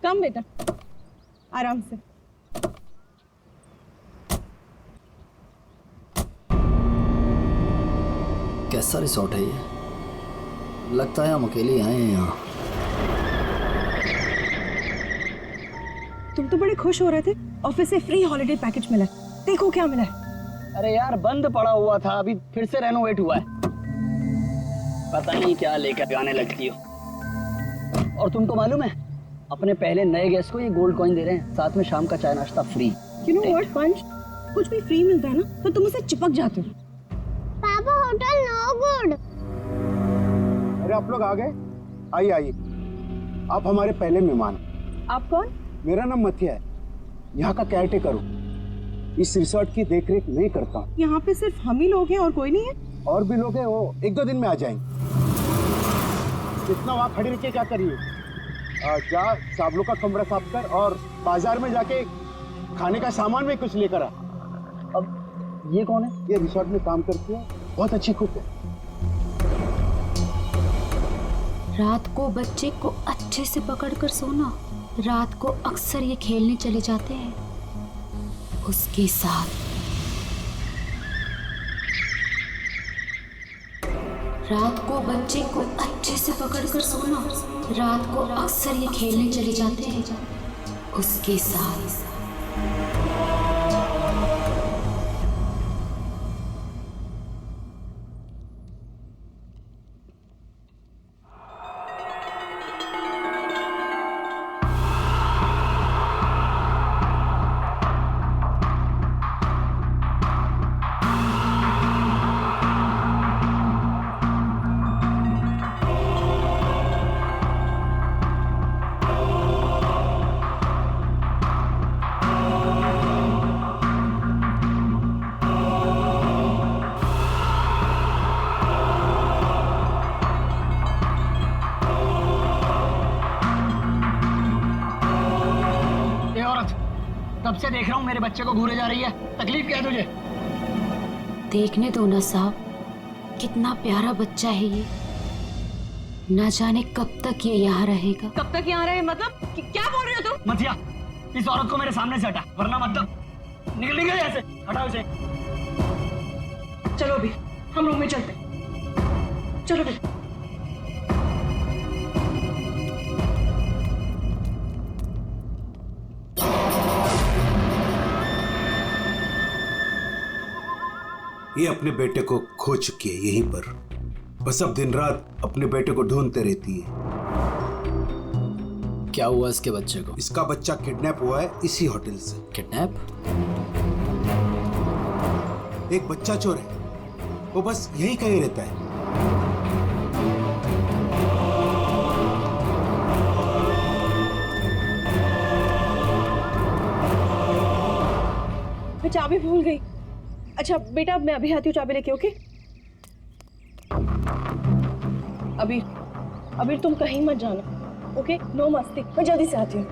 कम बेटा, आराम से। कैसा रिसोर्ट है ये? लगता है हम अकेले आए हैं यहाँ। तुम तो बड़े खुश हो रहे थे, ऑफिस से फ्री हॉलिडे पैकेज मिला। देखो क्या मिला है। अरे यार बंद पड़ा हुआ था, अभी फिर से रेनोवेट हुआ है। पता नहीं क्या लेकर आने लगती हो। और तुमको मालूम है, अपने पहले नए गेस्ट को ये गोल्ड कॉइन दे रहे हैं, साथ में शाम का चाय नाश्ता फ्री। यू नो व्हाट पंच, कुछ भी फ्री मिलता है ना तो तुम उसे चिपक जाते हो। पापा होटल नो गुड। अरे आप लोग आ गए? आइए आइए, आप हमारे पहले मेहमान। आप कौन? मेरा नाम मथिया है, यहाँ का केयरटेकर हूँ। इस रिसोर्ट की देखरेख मैं करता हूँ। यहाँ पे सिर्फ हम ही लोग हैं और कोई नहीं है? और भी लोग हैं, वो 1-2 दिन में आ जाएंगे। इतना वहाँ खड़ी रह के क्या करिए, जा साबलों का कमरा साफ कर और बाजार में जाके खाने का सामान में कुछ लेकर आ। अब ये कौन है? ये रिसोर्ट में काम करती है, बहुत अच्छी कुक है। रात को बच्चे को अच्छे से पकड़कर सोना। रात को अक्सर ये खेलने चले जाते हैं उसके साथ। रात को बच्चे को अच्छे से पकड़कर सोना। रात को अक्सर ये खेलने चले जाते हैं उसके साथ। तब से देख रहा हूँ मेरे बच्चे को घूरे जा रही है, तकलीफ क्या है तुझे? देखने दो ना साहब, कितना प्यारा बच्चा है ये। ना जाने कब तक ये यहाँ रहेगा। कब तक यहाँ रहे मतलब? क्या बोल रहे हो तुम? मथिया, इस औरत को मेरे सामने से हटा, वरना मतलब निकल गई ऐसे। हटाओ इसे। चलो अभी हम रूम में चलते। चलो बेटा। ये अपने बेटे को खो चुकी है यहीं पर, बस अब दिन रात अपने बेटे को ढूंढते रहती है। क्या हुआ इसके बच्चे को? इसका बच्चा किडनैप हुआ है इसी होटल से। किडनैप? एक बच्चा चोर है, वो बस यहीं कहीं रहता है। मैं चाबी भूल गई। अच्छा बेटा, मैं अभी आती हूँ चाबी लेके। ओके अभी तुम कहीं मत जाना। ओके, नो मस्ती। मैं जल्दी से आती हूँ।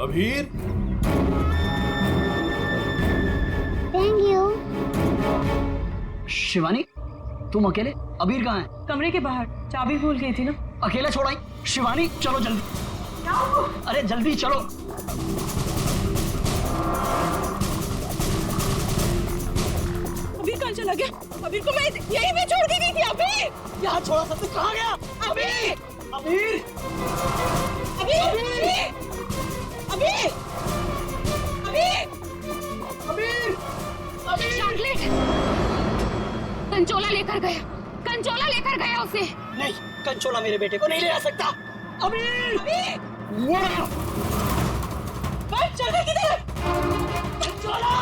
अभीर, शिवानी, तुम अकेले? अबीर कहाँ है? कमरे के बाहर, चाबी भूल गई थी ना। अकेले छोड़ आई? शिवानी चलो जल्दी। अरे जल्दी चलो। अबीर कहाँ चला गया? अबीर को मैं यहीं पे छोड़ के गई थी। अबीर यहाँ छोड़ा था, तू कहाँ गया? अबीर अबीर, अबीर अबीर अबीर अबीर, अबीर। चॉकलेट कंचोला लेकर गया, कंचोला लेकर गया उसे। नहीं, कंचोला मेरे बेटे को नहीं ले आ सकता। अबीर, बस चल गई किधर? कंचोला!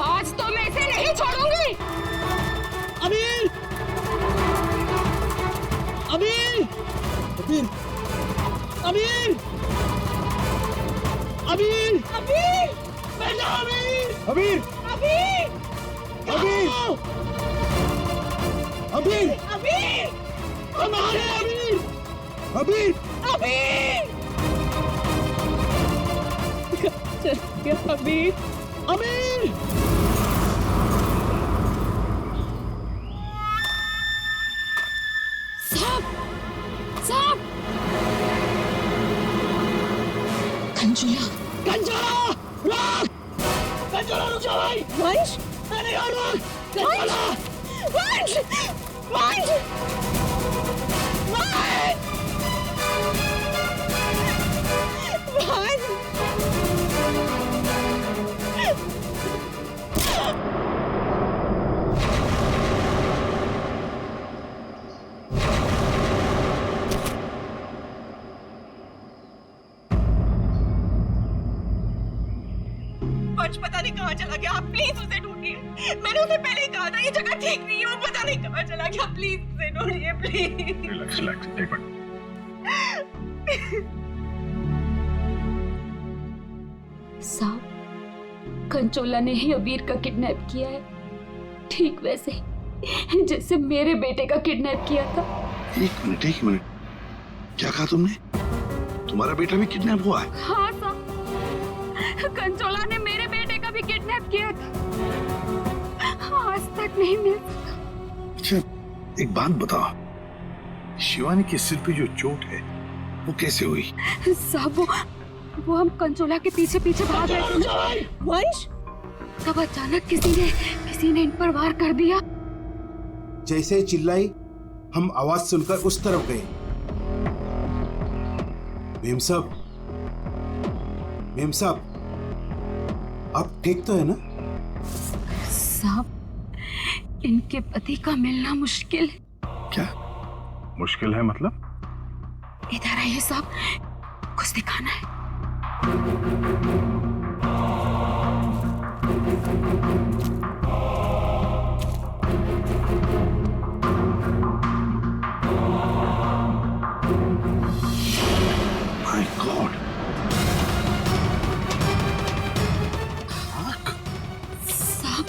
आज तो मैं इसे नहीं छोड़ूंगी। अबीर, अबीर, अबीर, अबीर, अबीर, अबीर बेटा अबीर, अबीर, अबीर अबीर, अबीर, अबीर हमारे अबीर, अबीर, अबीर चल गया अबीर। अबीर! साहब कंचोला कंचोला! रुक! कंचोला रुक जा भाई! वंश अरे यार रुक! कंचोला! वंश वंश वंश वंश पता नहीं कहाँ चला गया। आप प्लीज उसे ढूंढिए। मैंने उसे पहले ही कहा था ये जगह ठीक नहीं है। वो पता नहीं कहाँ चला गया। प्लीज उसे ढूंढिए प्लीज। रिलैक्स रिलैक्स, एक मिनट। साहब कंचोला ने ही अबीर का किडनैप किया है, ठीक वैसे ही जैसे मेरे बेटे का किडनैप किया था। एक मिनट, क्या कहा तुमने? तुम्हारा बेटा भी किडनैप हुआ है? हाँ साहब, कंचोला ने मेरे बेटे का भी किडनैप किया था, आज तक नहीं मिल सका। अच्छा एक बात बताओ, शिवानी के सिर पे जो चोट है वो कैसे हुई? साहब वो हम कंचोला के पीछे पीछे भाग रहे थे वंश तब अचानक किसी ने इन पर वार कर दिया। जैसे ही चिल्लाई हम आवाज सुनकर उस तरफ गए। मेम साहब आप ठीक तो है ना? साहब इनके पति का मिलना मुश्किल है। क्या मुश्किल है मतलब? इधर आइए साहब, कुछ दिखाना है। My God! साहब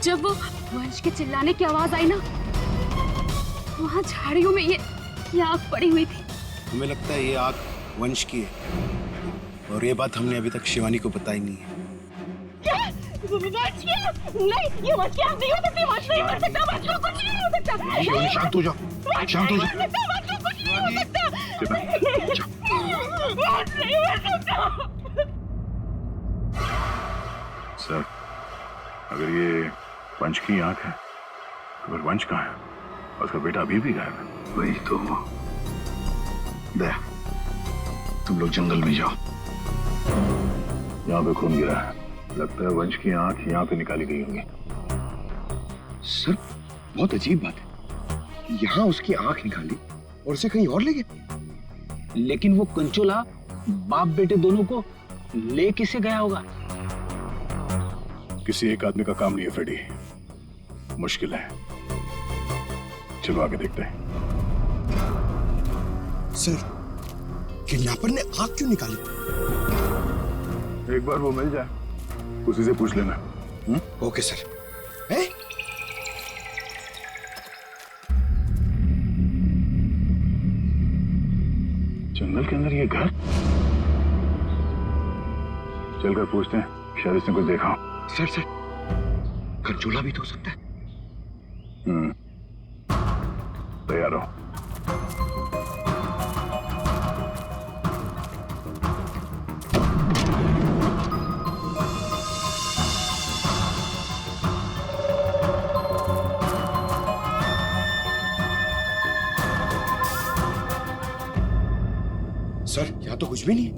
जब वो वंश के चिल्लाने की आवाज आई ना, वहां झाड़ियों में ये आग पड़ी हुई थी। हमें लगता है ये आग वंश की है और ये बात हमने अभी तक शिवानी को बताई नहीं है। क्या? वंश क्या? नहीं ये वंश की आग नहीं हो सकती। वंश नहीं मर सकता। वंश को कुछ नहीं हो सकता। शिवानी शांत हो जाओ, शांत हो जाओ। वंश को कुछ नहीं हो सकता। वंश नहीं मर सकता। सर अगर ये वंश की आंख है तो फिर वंश कहाँ है? और उसका बेटा अभी भी गायब है। वही तो। दया तुम लोग जंगल में जाओ। यहाँ पे खून गिरा है, लगता है वंश की आंख यहाँ पे निकाली गई होंगी। सर बहुत अजीब बात है, यहाँ उसकी आंख निकाली और उसे कहीं और ले गए। लेकिन वो कंचोला बाप बेटे दोनों को ले किसे गया होगा? किसी एक आदमी का काम नहीं है फ्रेडी, मुश्किल है। चलो आगे देखते हैं। सर किडनैपर ने आंख क्यों निकाली? एक बार वो मिल जाए उसी से पूछ लेना। Okay sir. है? जंगल के अंदर ये घर? चलकर पूछते हैं, शायद इसने कुछ देखा हो। सर कंचोला भी तो हो सकता है। तैयार हो। सर यहाँ तो कुछ भी नहीं है।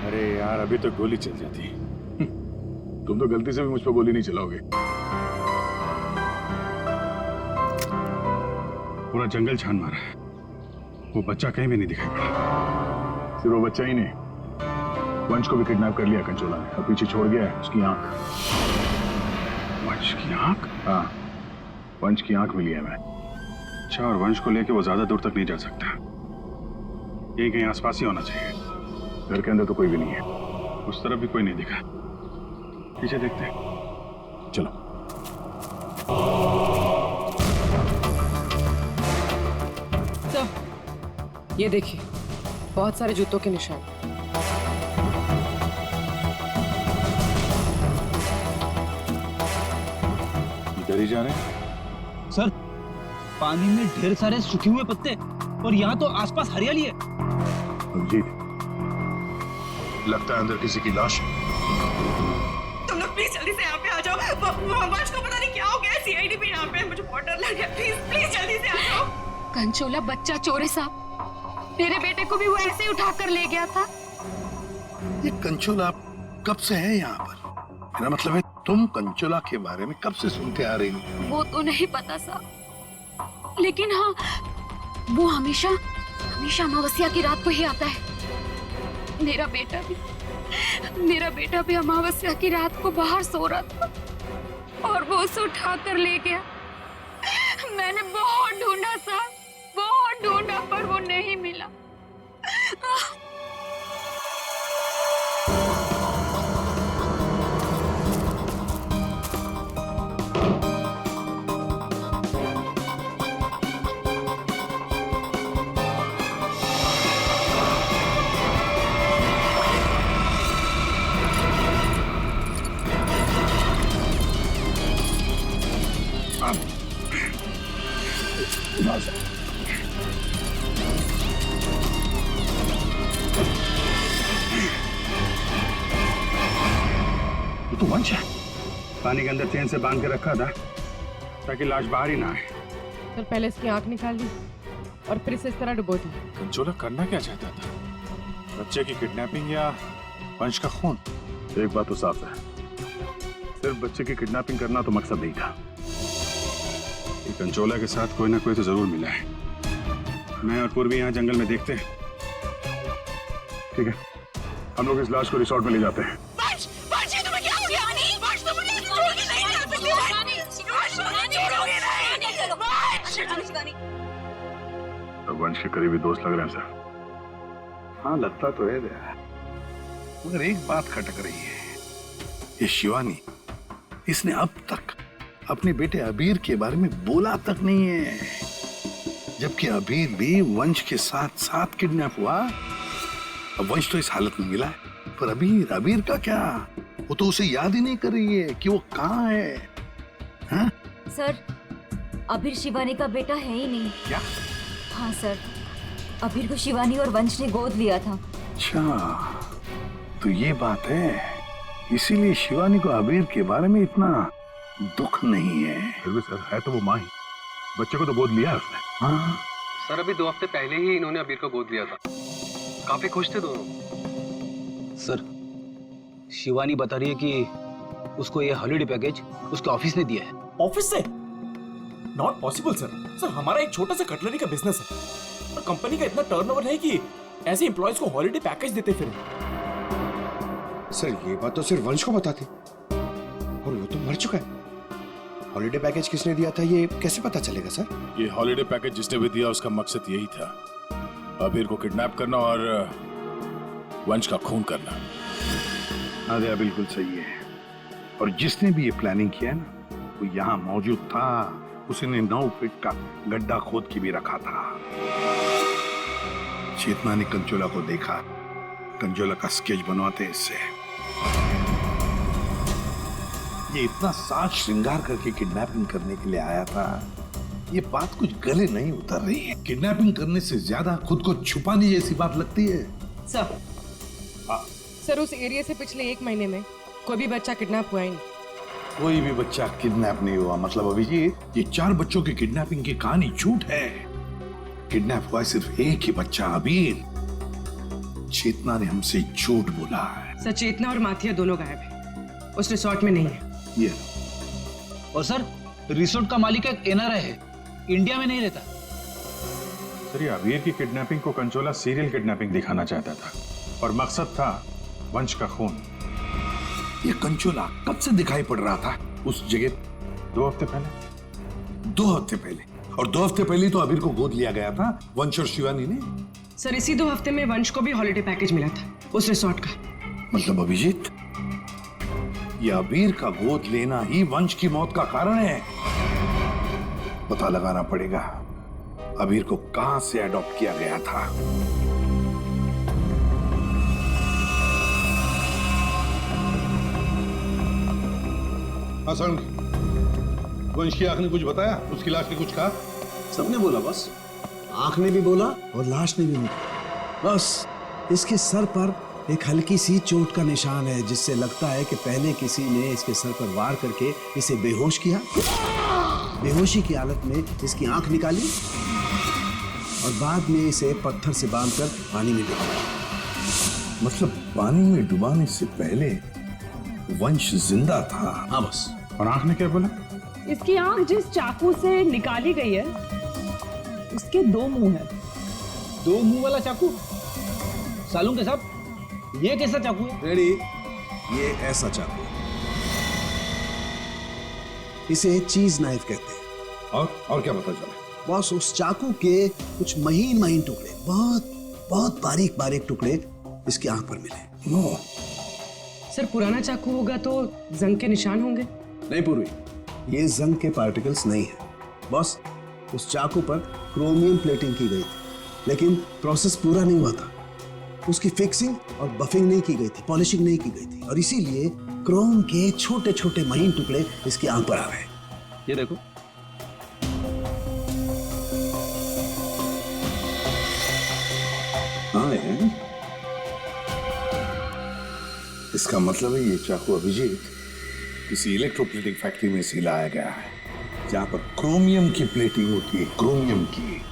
अरे यार अभी तो गोली चल जाती। तुम तो गलती से भी मुझ पर गोली नहीं चलाओगे। पूरा जंगल छान मारा है, वो बच्चा कहीं भी नहीं दिखाई पड़ा। सिर्फ वो बच्चा ही नहीं, वंश को भी किडनैप कर लिया कंचोला ने और पीछे छोड़ गया है उसकी आंख। वंश की आंख? हाँ, वंश की आंख मिली है मैं। अच्छा, और वंश को लेके वो ज्यादा दूर तक नहीं जा सकता। यही कहीं आसपास ही होना चाहिए। घर के अंदर तो कोई भी नहीं है, उस तरफ भी कोई नहीं दिखा। पीछे देखते हैं, चलो। सर ये देखिए, बहुत सारे जूतों के निशान। इधर ही जा रहे हैं। सर पानी में ढेर सारे सूखे हुए पत्ते और यहाँ तो आसपास हरियाली है। अभिजीत, लगता है अंदर किसी की लाश है। तुम लोग प्लीज जल्दी से यहाँ पे आ जाओ। वंश को पता नहीं क्या हो गया, सीआईडी भी यहाँ पे है, मुझे बहुत डर लग गया। प्लीज प्लीज जल्दी से आ जाओ। कंचोला बच्चा चोर है साहब, मेरे बेटे को भी वो ऐसे ही उठा कर ले गया था। ये कंचोला कब से है यहाँ पर? मेरा मतलब है तुम कंचोला के बारे में कब से सुनते आ रही हो? वो तो नहीं पता साहब, लेकिन हाँ वो हमेशा अमावस्या की रात को ही आता है। मेरा बेटा भी अमावस्या की रात को बाहर सो रहा था और वो उसे उठा कर ले गया। मैंने बहुत ढूंढा साहब, बहुत ढूंढा, पर वो नहीं मिला। ये तो वंश है। पानी के अंदर चेन से बांध के रखा था ताकि लाश बाहर ही ना आए। सर पहले इसकी आंख निकाल ली और फिर इसे इस तरह डुबो दी। कंचोला करना क्या चाहता था? बच्चे की किडनैपिंग या वंश का खून? एक बात तो साफ है, सिर्फ बच्चे की किडनैपिंग करना तो मकसद नहीं था। ये कंचोला के साथ कोई ना कोई तो जरूर मिला है। मैं और पूर्वी यहाँ जंगल में देखते हैं। ठीक है, हम लोग इस लाश को रिसोर्ट में ले जाते हैं। तो वंश के करीबी दोस्त लग रहे हैं सर। हाँ लगता तो है मगर एक बात खटक रही है। ये शिवानी, इसने अब तक अपने बेटे अबीर के बारे में बोला तक नहीं है, जबकि अबीर भी वंश के साथ साथ किडनैप हुआ। अब वंश तो इस हालत में मिला है, पर अबीर का क्या? वो तो उसे याद ही नहीं कर रही है कि वो कहाँ है। हाँ? सर अबीर शिवानी का बेटा है ही नहीं। क्या? हाँ सर, अबीर को शिवानी और वंश ने गोद लिया था। अच्छा तो ये बात है, इसीलिए शिवानी को अबीर के बारे में इतना दुख नहीं है। फिर भी सर है तो वो माँ ही, बच्चे को तो गोद लिया है उसने। हाँ सर अभी 2 हफ्ते पहले ही इन्होंने अबीर को गोद लिया था, काफी खुश थे दोनों। सर शिवानी बता रही है कि उसको ये हॉलिडे पैकेज उसके ऑफिस ने दिया है। ऑफिस से? नॉट पॉसिबल सर हमारा एक छोटा सा कटलरी का बिजनेस है और कंपनी का इतना टर्नओवर है कि ऐसे एम्प्लॉयज को हॉलिडे पैकेज देते फिर। सर ये बात तो सिर्फ वंश को बताते और वो तो मर चुका है। हॉलिडे पैकेज किसने दिया था ये कैसे पता चलेगा सर? ये हॉलिडे पैकेज जिसने भी दिया उसका मकसद यही था, अबीर को किडनैप करना और वंश का खून करना। हाँ दया बिल्कुल सही है। और जिसने भी ये प्लानिंग किया है ना, वो यहाँ मौजूद था। उसने 9 फीट का गड्ढा खोद के भी रखा था। चेतना ने कंचोला को देखा, कंचोला का स्केच बनवाते इससे। ये इतना साज श्रृंगार करके किडनैपिंग करने के लिए आया था, ये बात कुछ गले नहीं उतर रही है। किडनैपिंग करने से ज्यादा खुद को छुपाने जैसी बात लगती है। सर उस एरिया से पिछले 1 महीने में कोई भी बच्चा किडनैप हुआ ही नहीं। कोई भी बच्चा किडनैप नहीं हुआ मतलब अभिजीत, ये 4 बच्चों की किडनैपिंग की कहानी झूठ है। किडनैप हुआ सिर्फ एक ही बच्चा, अबीर। चेतना ने हमसे झूठ बोला है। सर चेतना और माथिया दोनों गायब है, उस रिसोर्ट में नहीं है। ये और सर रिसोर्ट का मालिक एक एनआरआई है, इंडिया में नहीं रहता। सर ये अबीर की किडनैपिंग को कंचोला सीरियल किडनैपिंग दिखाना चाहता था और मकसद था वंश का खून। ये कंचोला कब से दिखाई पड़ रहा था उस जगह? 2 हफ्ते पहले। 2 हफ्ते पहले? और 2 हफ्ते पहले तो अबीर को गोद लिया गया था वंश और शिवानी ने। सर इसी 2 हफ्ते में वंश को भी हॉलिडे पैकेज मिला था उस रिसोर्ट का। मतलब अभिजीत, ये अबीर का गोद लेना ही वंश की मौत का कारण है। पता लगाना पड़ेगा अबीर को कहां से अडॉप्ट किया गया था। आसान, वंश की आंख ने कुछ बताया? उसकी लाश ने कुछ कहा? सबने बोला बस, आंख ने भी बोला और लाश ने भी बोला। बस इसके सर पर एक हल्की सी चोट का निशान है, जिससे लगता है कि पहले किसी ने इसके सर पर वार करके इसे बेहोश किया, बेहोशी की हालत में इसकी आंख निकाली और बाद में इसे पत्थर से बांधकर पानी में डुबाया। मतलब पानी में डुबाने से पहले वंश जिंदा था। हाँ बस। और आंख ने क्या बोला? इसकी आंख जिस चाकू से निकाली गई है उसके 2 मुंह हैं। 2 मुंह वाला चाकू? सालून के साहब, ये कैसा चाकू है? रेडी, ये ऐसा चाकू है। इसे चीज नाइफ कहते हैं। और क्या पता चला? बॉस, उस चाकू के कुछ महीन महीन टुकड़े, बहुत बहुत बारीक बारीक टुकड़े इसकी आंख पर मिले। नो सर पुराना चाकू होगा तो जंग के निशान होंगे। नहीं पूर्वी, ये जंग के पार्टिकल्स नहीं है बॉस। उस चाकू पर क्रोमियम प्लेटिंग की गई थी, लेकिन प्रोसेस पूरा नहीं हुआ था। उसकी फिक्सिंग और बफिंग नहीं की गई थी, पॉलिशिंग नहीं की गई थी, और इसीलिए क्रोम के छोटे छोटे महीन टुकड़े इसकी आंख पर आ गए। ये देखो। हाँ है। इसका मतलब है ये चाकू अभिजीत किसी इलेक्ट्रोप्लेटिंग फैक्ट्री में से लाया गया है, जहां पर क्रोमियम की प्लेटिंग होती है, क्रोमियम की।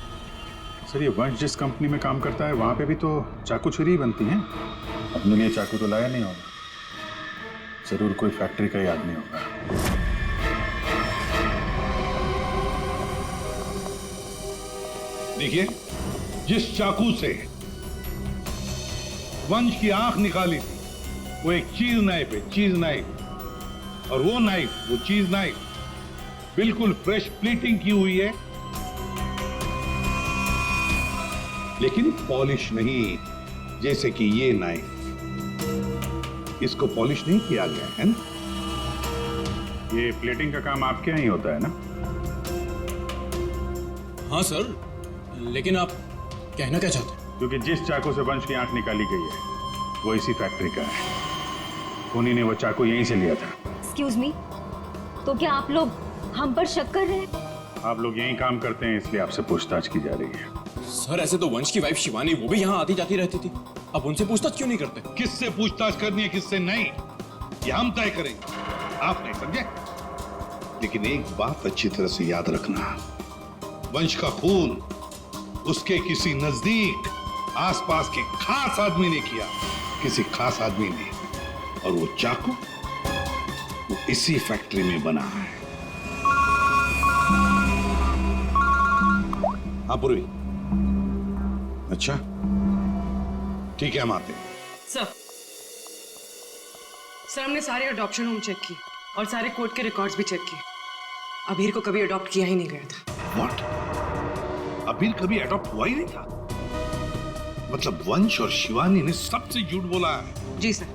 सर ये वंश जिस कंपनी में काम करता है वहां पे भी तो चाकू छुरी ही बनती हैं। अपने लिए चाकू तो लाया नहीं होगा, जरूर कोई फैक्ट्री का ही आदमी होगा। देखिए, जिस चाकू से वंश की आंख निकाली थी वो एक चीज नाइफ है, चीज नाइफ। और वो नाइफ, वो चीज नाइफ बिल्कुल फ्रेश प्लेटिंग की हुई है, लेकिन पॉलिश नहीं, जैसे कि ये नाइफ। इसको पॉलिश नहीं किया गया है ना। ये प्लेटिंग का काम आपके यहाँ ही होता है ना? हाँ सर, लेकिन आप कहना क्या चाहते हैं? क्योंकि जिस चाकू से वंश की आंख निकाली गई है वो इसी फैक्ट्री का है। उन्हीं ने वो चाकू यहीं से लिया था। एक्सक्यूज मी, तो क्या आप लोग हम पर शक कर रहे हैं? आप लोग यहीं काम करते हैं इसलिए आपसे पूछताछ की जा रही है। सर ऐसे तो वंश की वाइफ शिवानी, वो भी यहाँ आती जाती रहती थी, अब उनसे पूछताछ क्यों नहीं करते? किससे पूछताछ करनी है, किससे नहीं, ये हम तय करेंगे, आप नहीं, समझे? लेकिन एक बात अच्छी तरह से याद रखना, वंश का खून उसके किसी नजदीक आसपास के खास आदमी ने किया, किसी खास आदमी ने, और वो चाकू वो इसी फैक्ट्री में बना है। हाँ पूर्वी, अच्छा ठीक है, हम आते हैं। सर हमने सारे अडॉप्शन होम चेक किए और सारे कोर्ट के रिकॉर्ड्स भी चेक किए। अबीर को कभी अडॉप्ट किया ही नहीं गया था। व्हाट? अबीर कभी अडॉप्ट हुआ ही नहीं था? मतलब वंश और शिवानी ने सबसे झूठ बोला है? जी सर,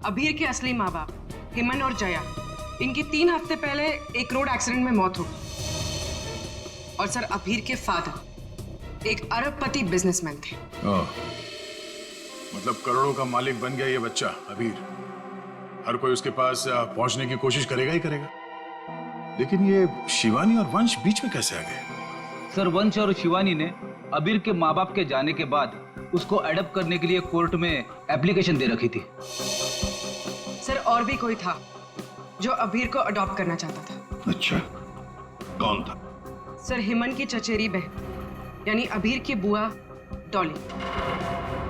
अबीर के असली माँ बाप हेमन और जया, इनकी 3 हफ्ते पहले एक रोड एक्सीडेंट में मौत हो गई। और सर अबीर के फादर एक अरबपति बिजनेसमैन थे। मतलब करोड़ों का मालिक बन गया ये बच्चा अबीर। हर कोई उसके पास पहुंचने की कोशिश करेगा ही करेगा। लेकिन ये शिवानी और वंश बीच में कैसे आ गए? सर वंश और शिवानी ने अबीर के माँ बाप के जाने के बाद उसको अडॉप्ट करने के लिए कोर्ट में एप्लीकेशन दे रखी थी। सर और भी कोई था जो अबीर को अडॉप्ट करना चाहता था। अच्छा, कौन था? सर हेमन की चचेरी बहन यानी अबीर की बुआ डॉली,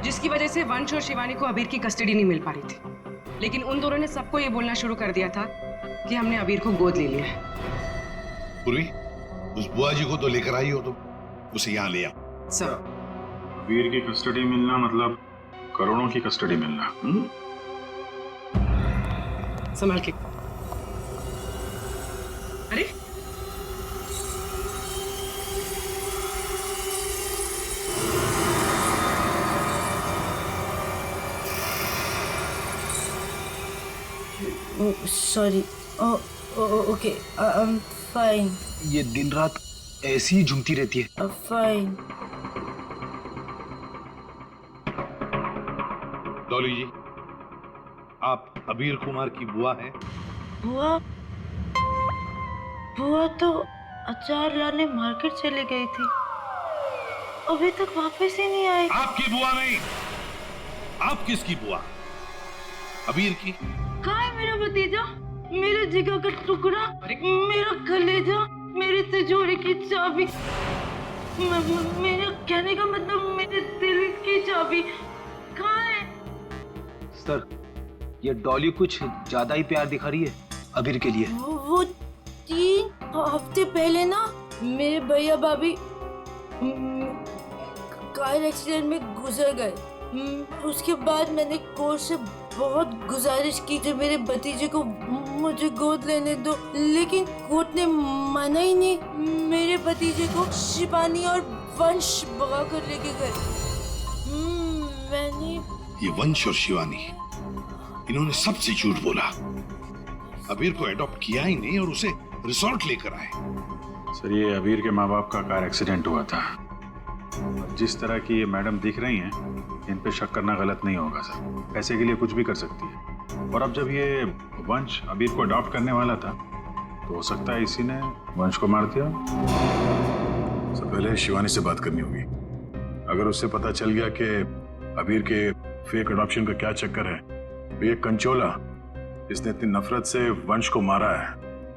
जिसकी वजह से वंश और शिवानी को अबीर की कस्टडी नहीं मिल पा रही थी। लेकिन उन दोनों ने सबको ये बोलना शुरू कर दिया था कि हमने अबीर को गोद ले लिया है। पूर्वी, उस बुआ जी को तो लेकर आई हो, तो उसे यहाँ ले आओ। सर अबीर की कस्टडी मिलना मतलब करोड़ों की कस्टडी मिलना। संभाल के। अरे sorry. Okay, I am fine. ये दिन रात ऐसी ही झूमती रहती है। फाइन। डॉली जी, आप अबीर कुमार की बुआ हैं? बुआ? बुआ तो अचार लाने मार्केट चली गई थी, अभी तक वापस ही नहीं आई। आपकी बुआ नहीं, आप किसकी बुआ? अबीर की? कहाँ है मेरा भतीजा, मेरे जिगर का टुकड़ा, मेरा कलेजा, मेरी तिजोरी की चाबी, मेरे कहने का मतलब मेरे दिल की चाबी कहाँ है? सर, ये डॉली कुछ ज्यादा ही प्यार दिखा रही है अबीर के लिए। वो 3 हफ्ते पहले ना मेरे भैया भाभी कार एक्सीडेंट में गुजर गए। उसके बाद मैंने कोर्ट से बहुत गुजारिश की कि मेरे भतीजे को मुझे गोद लेने दो, लेकिन कोर्ट ने माना ही नहीं। मेरे भतीजे को शिवानी और वंश भगा कर लेके गए। मैंने ये वंश और शिवानी, इन्होंने सबसे झूठ बोला। अबीर को एडॉप्ट किया ही नहीं और उसे रिसोर्ट लेकर आए। सर, ये अबीर के माँ बाप का कार एक्सीडेंट हुआ था। जिस तरह की ये मैडम दिख रही हैं, इन पे शक करना गलत नहीं होगा सर। पैसे के लिए कुछ भी कर सकती है। और अब जब ये वंश अबीर को अडॉप्ट करने वाला था, तो हो सकता है इसी ने वंश को मार दिया। सबसे पहले शिवानी से बात करनी होगी। अगर उससे पता चल गया कि अबीर के फेक अडॉप्शन का क्या चक्कर है, तो ये कंचोला जिसने इतनी नफरत से वंश को मारा है,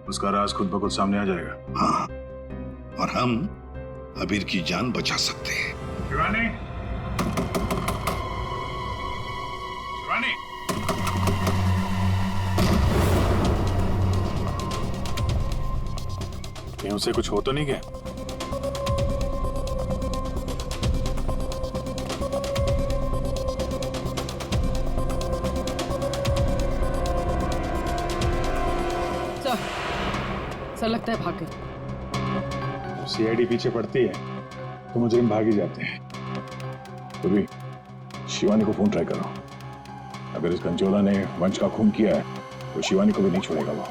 उसका राज खुद ब खुद सामने आ जाएगा। हाँ, और हम अबीर की जान बचा सकते हैं। शिवानी, शिवानी, कहीं उसे कुछ हो तो नहीं गया? सर लगता है भाग गई। सीआईडी पीछे पड़ती है तो मुजरिम भाग ही जाते हैं। तो भी शिवानी को फोन ट्राई करो। अगर इस कंचोला ने वंश का खून किया है तो शिवानी को भी नहीं छोड़ेगा वो।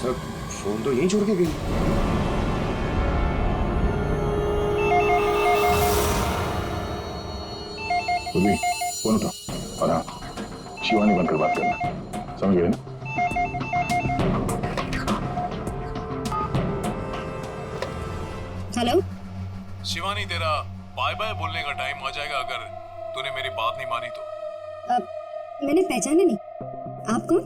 सर, फोन तो यहीं छोड़ के गई। तो भी फोन उठा और हाँ, शिवानी बनकर बात करना, समझ गए ना? हेलो शिवानी, तेरा बाय बाय बोलने का टाइम आ जाएगा अगर तूने मेरी बात नहीं मानी तो। मैंने पहचाना नहीं, आप कौन?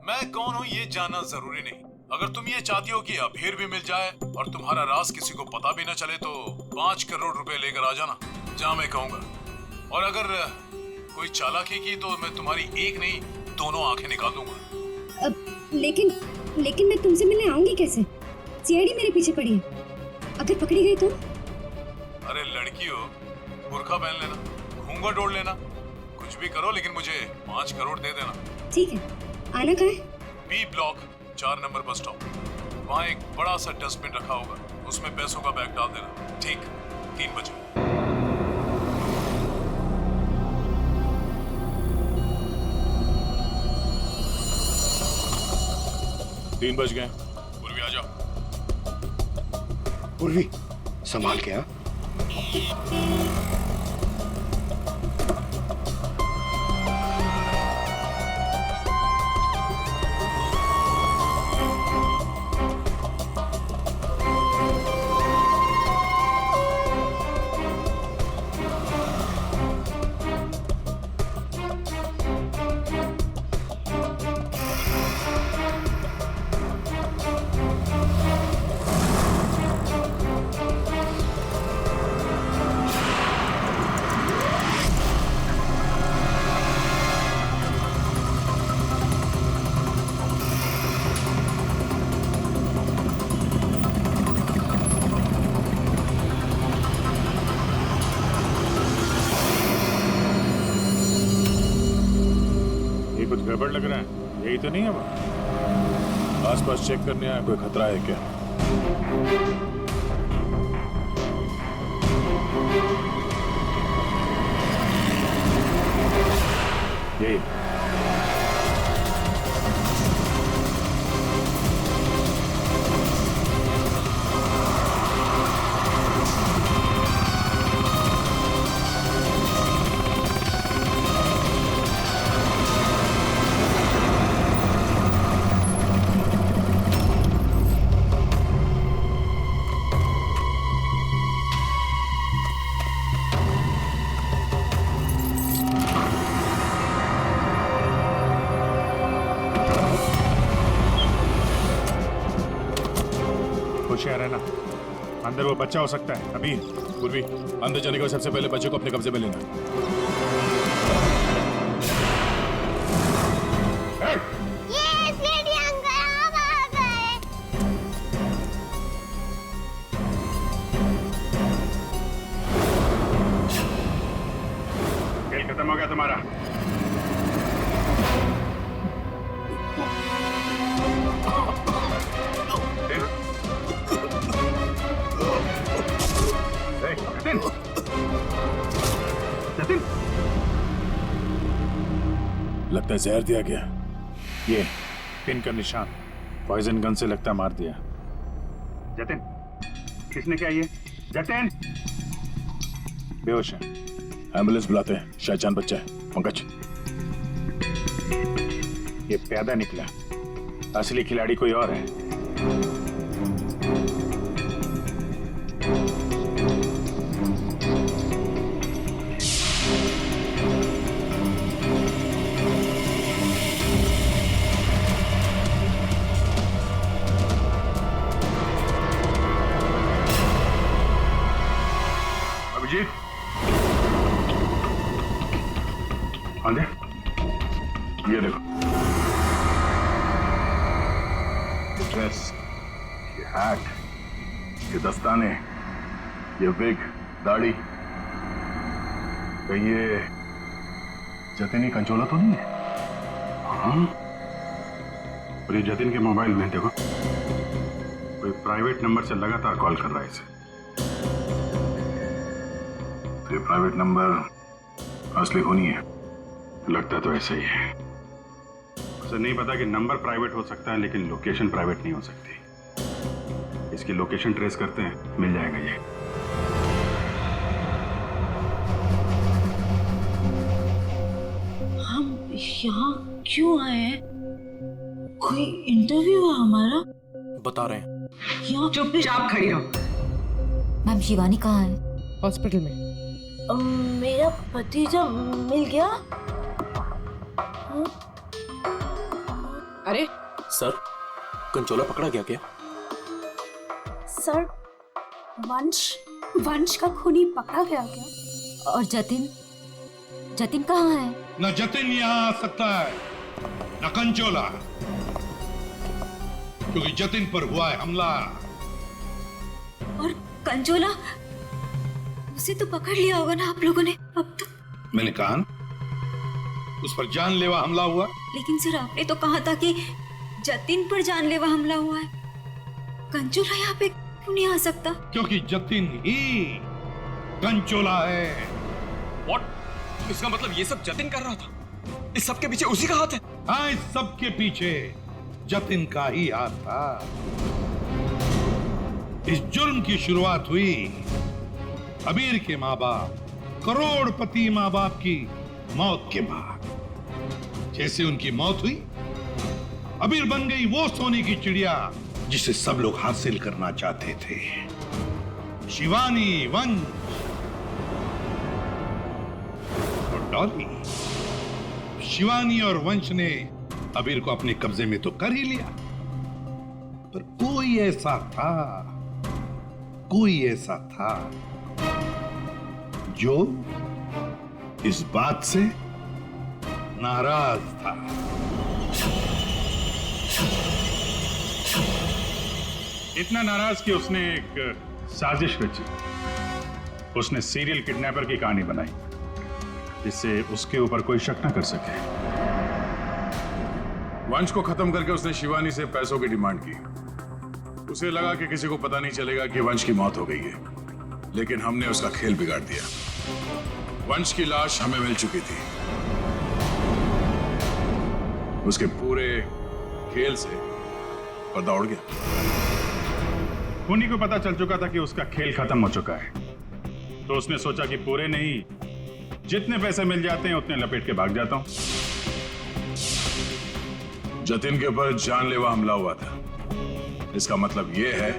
मैं कौन हूँ ये जानना जरूरी नहीं। अगर तुम ये चाहती हो कि अबीर भी मिल जाए और तुम्हारा राज किसी को पता भी न चले, तो 5 करोड़ रुपए लेकर आ जाना, जहाँ मैं कहूँगा। और अगर कोई चालाकी की तो मैं तुम्हारी एक नहीं 2 आंखें निकाल दूंगा। लेकिन मैं तुमसे मिलने आऊंगी कैसे? सीआईडी मेरे पीछे पड़ी है, अगर पकड़ी गई तो? अरे लड़की हो, बुर्का पहन लेना, घूंघट ओढ़ लेना, कुछ भी करो, लेकिन मुझे 5 करोड़ दे देना। ठीक है, आना कहाँ है? B block 4 number bus stop. वहाँ एक बड़ा सा डस्टबिन रखा होगा, उसमें पैसों का बैग डाल देना। ठीक 3 बजे। 3 बज गए। पूर्वी आ जाओ। पूर्वी, संभाल के। हाँ, कुछ गड़बड़ लग रहा है, यही तो नहीं है वो? आसपास चेक करने आया, कोई खतरा है क्या? ये होशियार रहना, अंदर वो बच्चा हो सकता है। अभी पूर्वी, अंदर जाने के बाद सबसे पहले बच्चे को अपने कब्जे में लेना। ये सीढ़ी अंकल आप आ गए। खेल खत्म हो गया तुम्हारा। जतिन, लगता है जहर दिया गया। ये पिन का निशान पॉइजन गन से लगता मार दिया। जतिन, किसने क्या ये? जतिन बेहोश है, एम्बुलेंस बुलाते हैं, शायद जान बच्चा है। पंकज, ये प्यादा निकला, असली खिलाड़ी कोई और है। अभिजीत, आंधे, ये देखो, ड्रेस, ये हैट, ये दस्ताने, ये विग, दाढ़ी, कहीं ये जतिन ही कंचोला तो नहीं है? हाँ, और ये जतिन के मोबाइल में देखो, कोई प्राइवेट नंबर से लगातार कॉल कर रहा है इसे। ये प्राइवेट नंबर असली होनी है, लगता तो ऐसा ही है। उसे नहीं पता कि नंबर प्राइवेट हो सकता है, लेकिन लोकेशन प्राइवेट नहीं हो सकती। इसकी लोकेशन ट्रेस करते हैं, मिल जाएगा ये। हम यहाँ क्यों आए हैं? कोई इंटरव्यू है हमारा? बता रहे हैं। यहाँ चुपचाप खड़ी रहो। मैम शिवानी कहाँ है? हॉस्पिटल में। मेरा भतीजा मिल गया? अरे सर, कंचोला पकड़ा गया क्या? सर, वंश का खूनी पकड़ा गया क्या? और जतिन? जतिन कहाँ है? न जतिन यहाँ आ सकता है, न कंचोला, क्योंकि जतिन पर हुआ है हमला। और कंचोला? उसे तो पकड़ लिया होगा ना आप लोगों ने अब तक? मैंने कहा ना, उस पर जानलेवा हमला हुआ। लेकिन सर आपने तो कहा था कि जतिन पर जानलेवा हमला हुआ है। कंचोला यहाँ पे क्यों नहीं आ सकता? क्योंकि जतिन ही कंचोला है। What? इसका मतलब ये सब जतिन कर रहा था? इस सब के पीछे उसी का हाथ है? हाँ, इस सब के पीछे जतिन का ही हाथ था। इस जुर्म की शुरुआत हुई अबीर के माँ बाप, करोड़पति माँ बाप की मौत के बाद। जैसे उनकी मौत हुई, अबीर बन गई वो सोने की चिड़िया जिसे सब लोग हासिल करना चाहते थे, शिवानी, वंश और डॉली। शिवानी और वंश ने अबीर को अपने कब्जे में तो कर ही लिया, पर कोई ऐसा था जो इस बात से नाराज था। इतना नाराज कि उसने एक साजिश रची। उसने सीरियल किडनैपर की कहानी बनाई, जिससे उसके ऊपर कोई शक न कर सके। वंश को खत्म करके उसने शिवानी से पैसों की डिमांड की। उसे लगा कि किसी को पता नहीं चलेगा कि वंश की मौत हो गई है, लेकिन हमने उसका खेल बिगाड़ दिया। वंश की लाश हमें मिल चुकी थी। उसके पूरे खेल से पर्दा उड़ गया। खूनी को पता चल चुका था कि उसका खेल खत्म हो चुका है, तो उसने सोचा कि पूरे नहीं, जितने पैसे मिल जाते हैं उतने लपेट के भाग जाता हूं। जतिन के ऊपर जानलेवा हमला हुआ था, इसका मतलब यह है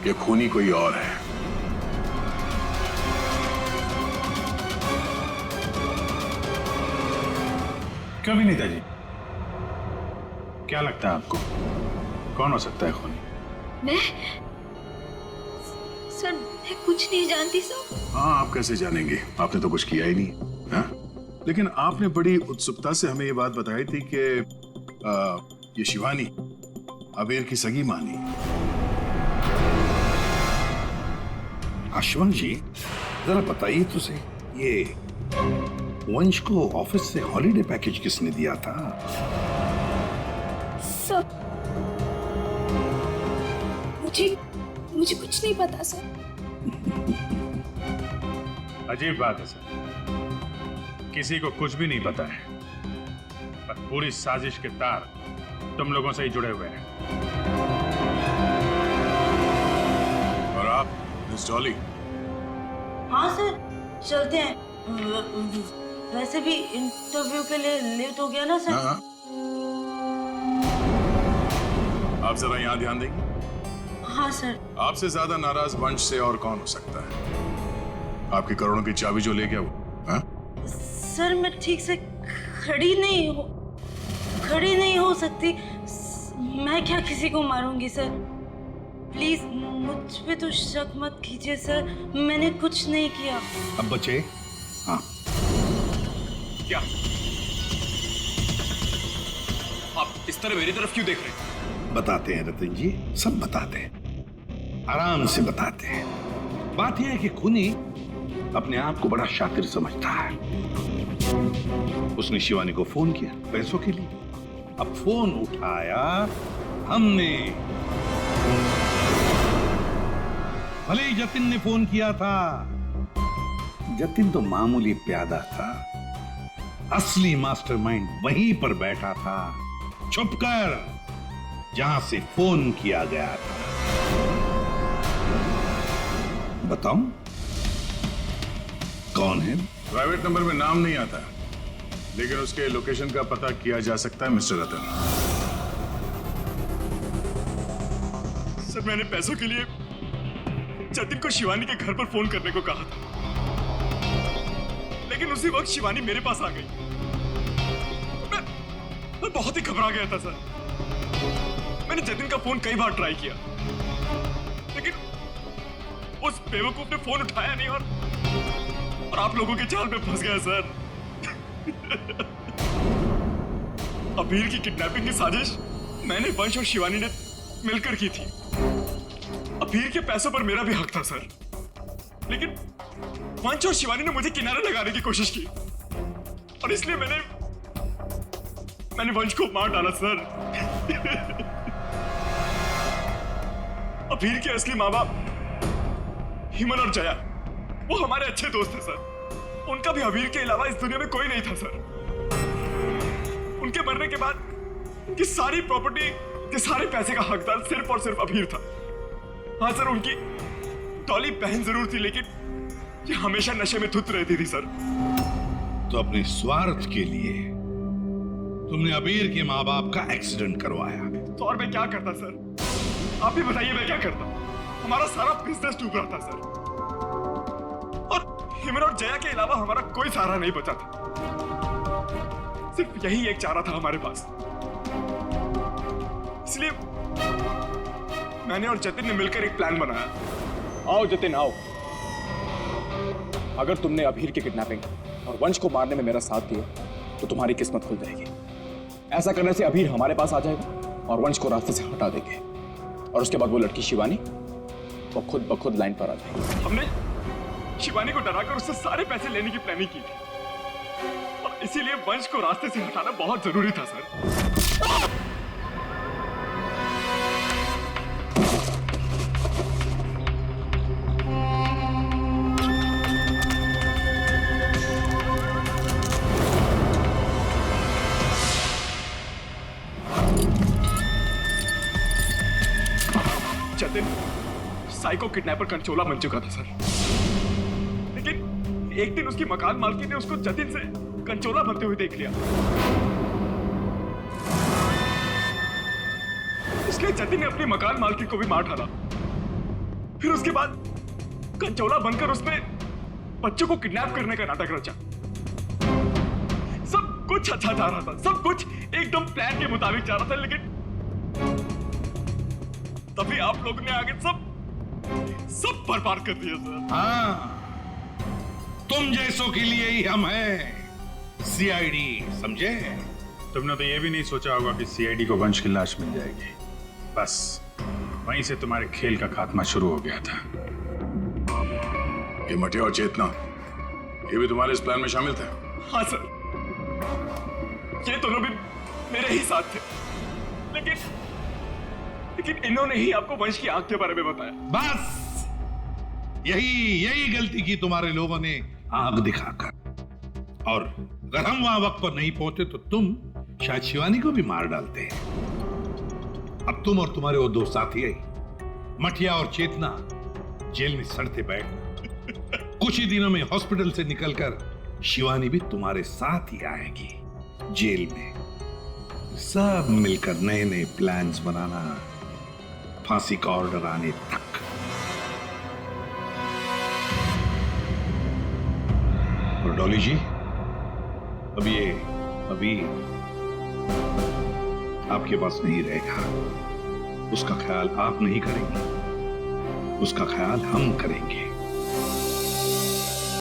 कि खूनी कोई और है। कभी नहीं था जी। क्या लगता है आपको कौन हो सकता है खूनी? मैं सर, मैं कुछ नहीं जानती सर। हाँ, आप कैसे जानेंगे? आपने तो कुछ किया ही नहीं। हाँ? लेकिन आपने बड़ी उत्सुकता से हमें ये बात बताई थी कि ये शिवानी अबीर की सगी मानी। आशुवंश जी, जरा बताइए तो सही, ये वंश को ऑफिस से हॉलिडे पैकेज किसने दिया था? सर, मुझे कुछ नहीं पता सर। अजीब बात है सर, किसी को कुछ भी नहीं पता है, पर पूरी साजिश के तार तुम लोगों से ही जुड़े हुए हैं। और आप मिस डॉली? हाँ सर, चलते हैं। वैसे भी इंटरव्यू के लिए लेट हो गया ना सर। हाँ। आप जरा यहाँ ध्यान देंगे? हाँ सर। आपसे ज्यादा नाराज वंश से और कौन हो सकता है? आपकी करोड़ों की चाबी जो ले गया वो। हाँ? सर, मैं ठीक से खड़ी नहीं हो सकती। मैं क्या किसी को मारूंगी सर? प्लीज मुझ पे तो शक मत कीजिए सर, मैंने कुछ नहीं किया। अब बचे? हाँ। क्या आप इस तरह मेरी तरफ क्यों देख रहे हैं? बताते हैं रतन जी, सब बताते हैं, आराम से बताते हैं। बात यह है कि खूनी अपने आप को बड़ा शातिर समझता है। उसने शिवानी को फोन किया पैसों के लिए। अब फोन उठाया हमने। भले ही जतिन ने फोन किया था, जतिन तो मामूली प्यादा था, असली मास्टरमाइंड वहीं पर बैठा था, छुपकर, जहां से फोन किया गया था। बताऊं कौन है? प्राइवेट नंबर में नाम नहीं आता, लेकिन उसके लोकेशन का पता किया जा सकता है मिस्टर रतन। सर, मैंने पैसों के लिए जतिन को शिवानी के घर पर फोन करने को कहा था, लेकिन उसी वक्त शिवानी मेरे पास आ गई। मैं बहुत ही घबरा गया था सर। मैंने जतिन का फोन कई बार ट्राई किया, लेकिन उस बेवकूफ ने फोन उठाया नहीं और आप लोगों के जाल में फंस गया सर। अबीर की किडनैपिंग की साजिश मैंने, वंश और शिवानी ने मिलकर की थी। अबीर के पैसों पर मेरा भी हक था सर, लेकिन वंश और शिवानी ने मुझे किनारे लगाने की कोशिश की और इसलिए मैंने वंश को मार डाला सर। अबीर के असली माँ बाप हिमन और जया, वो हमारे अच्छे दोस्त थे सर। उनका भी अबीर के अलावा इस दुनिया में कोई नहीं था सर। उनके मरने के बाद उनकी सारी प्रॉपर्टी के सारे पैसे का हकदार सिर्फ और सिर्फ अबीर था। हाँ सर, उनकी डॉली बहन जरूर थी, लेकिन ये हमेशा नशे में धुत रहती थी सर। तो अपने स्वार्थ के लिए तुमने अबीर के माँ बाप का एक्सीडेंट करवाया। तो और मैं क्या करता सर? आप भी बताइए, मैं क्या करता? हमारा सारा बिजनेस डूब रहा था सर, और हिमन और जया के अलावा हमारा कोई सहारा नहीं बचा था। सिर्फ यही एक चारा था हमारे पास, इसलिए मैंने और जतिन ने मिलकर एक प्लान बनाया। आओ जतिन, आओ। अगर तुमने अबीर की किडनैपिंग और वंश को मारने में मेरा साथ दिया तो तुम्हारी किस्मत खुल जाएगी। ऐसा करने से अबीर हमारे पास आ जाएगा और वंश को रास्ते से हटा देंगे, और उसके बाद वो लड़की शिवानी वो खुद ब खुद लाइन पर आ जाएगी। हमने शिवानी को डराकर उससे सारे पैसे लेने की प्लानिंग की थी, और इसीलिए वंश को रास्ते से हटाना बहुत जरूरी था सर। साइको किडनैपर कंचोला बन चुका था सर। लेकिन एक दिन उसकी मकान मालकिन ने उसको जतिन से कंचोला बनते हुए देख लिया, इसलिए जतिन ने अपनी मकान मालकिन को भी मार डाला। फिर उसके बाद कंचोला बनकर उसने बच्चों को किडनैप करने का नाटक रचा। सब कुछ अच्छा जा रहा था, सब कुछ एकदम प्लान के मुताबिक जा रहा था, लेकिन तभी आप लोगों ने आगे सब बर्बाद कर दिया सर। हाँ, तुम जैसों के लिए ही हम हैं, सीआईडी, समझे? तुमने तो ये भी नहीं सोचा होगा कि सीआईडी को वंश की लाश मिल जाएगी। बस वहीं से तुम्हारे खेल का खात्मा शुरू हो गया था। ये मटिया और चेतना, ये भी तुम्हारे इस प्लान में शामिल थे? हाँ सर, ये दोनों भी मेरे ही साथ थे, लेकिन इन्होंने ही आपको वंश की आंख के बारे में बताया। बस यही गलती की तुम्हारे लोगों ने, आग दिखाकर। और अगर हम वहां वक्त पर नहीं पहुंचे तो तुम शायद शिवानी को भी मार डालते। अब तुम और तुम्हारे वो दो साथी मटिया और चेतना जेल में सड़ते बैठना। कुछ ही दिनों में हॉस्पिटल से निकलकर शिवानी भी तुम्हारे साथ ही आएगी जेल में। सब मिलकर नए नए प्लान्स बनाना, फांसी का ऑर्डर आने तक। और डॉली जी, अभी आपके पास नहीं रहेगा। उसका ख्याल आप नहीं करेंगे, उसका ख्याल हम करेंगे।